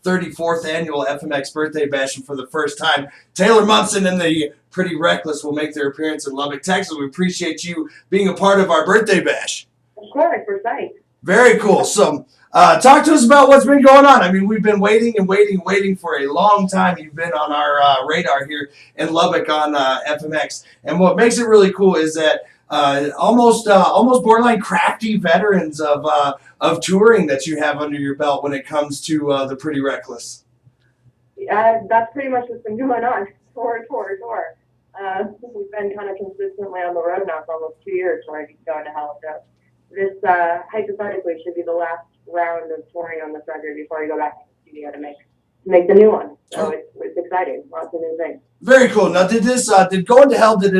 34th annual FMX birthday bash, and for the first time, Taylor Momsen and the Pretty Reckless will make their appearance in Lubbock, Texas. We appreciate you being a part of our birthday bash. Of course, we're psyched. Very cool. So, talk to us about what's been going on. I mean, we've been waiting for a long time. You've been on our radar here in Lubbock on FMX, and what makes it really cool is that almost borderline crafty veterans of touring that you have under your belt when it comes to the Pretty Reckless. That's pretty much what's been going on. Tour. We've been kind of consistently on the road now for almost 2 years, where I keep going to hell. So this hypothetically should be the last round of touring on this record before I go back to the studio to make the new one. So it's exciting. Lots of new things. Very cool. Now, did Going to Hell, did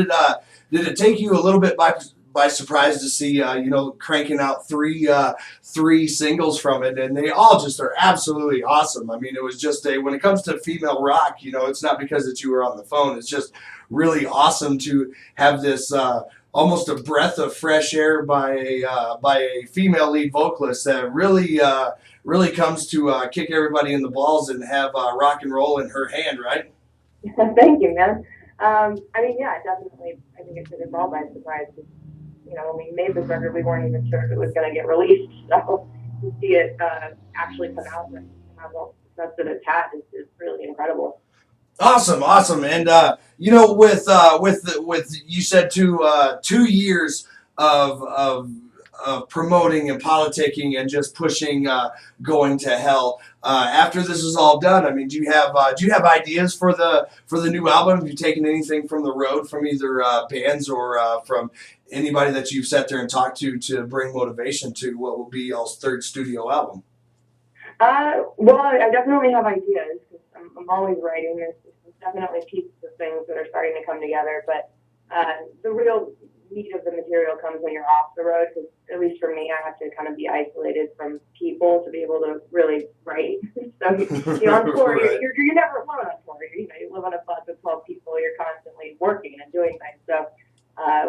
it take you a little bit by surprise to see cranking out three singles from it, and they all just are absolutely awesome. I mean, it was just when it comes to female rock, it's not because that you were on the phone. It's just really awesome to have this almost a breath of fresh air by a female lead vocalist that really comes to kick everybody in the balls and have rock and roll in her hand, right? Thank you, man. I mean, yeah, definitely. I think it took us all by surprise. When we made this record, we weren't even sure if it was going to get released. So to see it actually come out and have all the success that it's had is really incredible. Awesome. And with you said 2 years of promoting and politicking and just pushing Going to Hell. After this is all done, I mean, do you have ideas for the new album? Have you taken anything from the road from either bands or from anybody that you've sat there and talked to bring motivation to what will be y'all's third studio album? Well, I definitely have ideas because I'm always writing. There's definitely pieces of things that are starting to come together, but the real meat of the material comes when you're off the road, because at least for me, I have to kind of be isolated from people to be able to really write. So on tour, right. you're never alone on tour. You live on a bus with 12 people. You're constantly working and doing things. So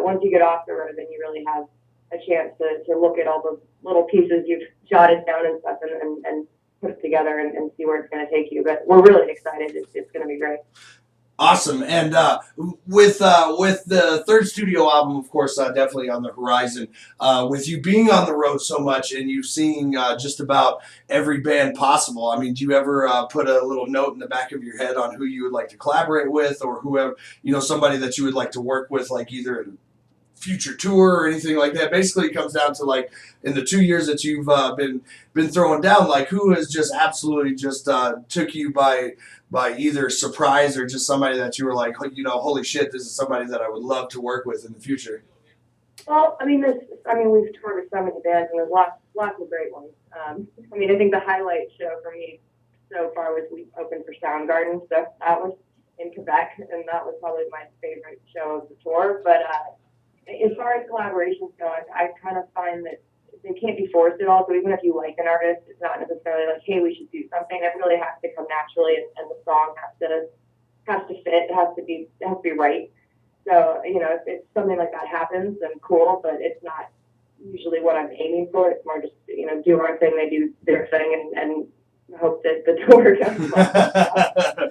once you get off the road, then you really have a chance to look at all the little pieces you've jotted down and stuff and put it together and see where it's going to take you. But we're really excited. It's going to be great. Awesome. And with the third studio album, of course, definitely on the horizon, with you being on the road so much and you seeing just about every band possible, I mean, do you ever put a little note in the back of your head on who you would like to collaborate with, or whoever, somebody that you would like to work with, like either in future tour or anything like that? Basically, it comes down to, like, in the 2 years that you've been throwing down, like, who has just absolutely just took you by either surprise or just somebody that you were like, holy shit, this is somebody that I would love to work with in the future? Well, we've toured with so many bands, and there's lots of great ones. I think the highlight show for me so far was we opened for Soundgarden, so that was in Quebec, and that was probably my favorite show of the tour. But as far as collaborations go, I kind of find that they can't be forced at all. So even if you like an artist, it's not necessarily like, hey, we should do something. It really has to come naturally, and the song has to fit. It has to be right. So if it's something like that happens, then cool. But it's not usually what I'm aiming for. It's more just do our thing, they do their thing, and hope that the tour goes well.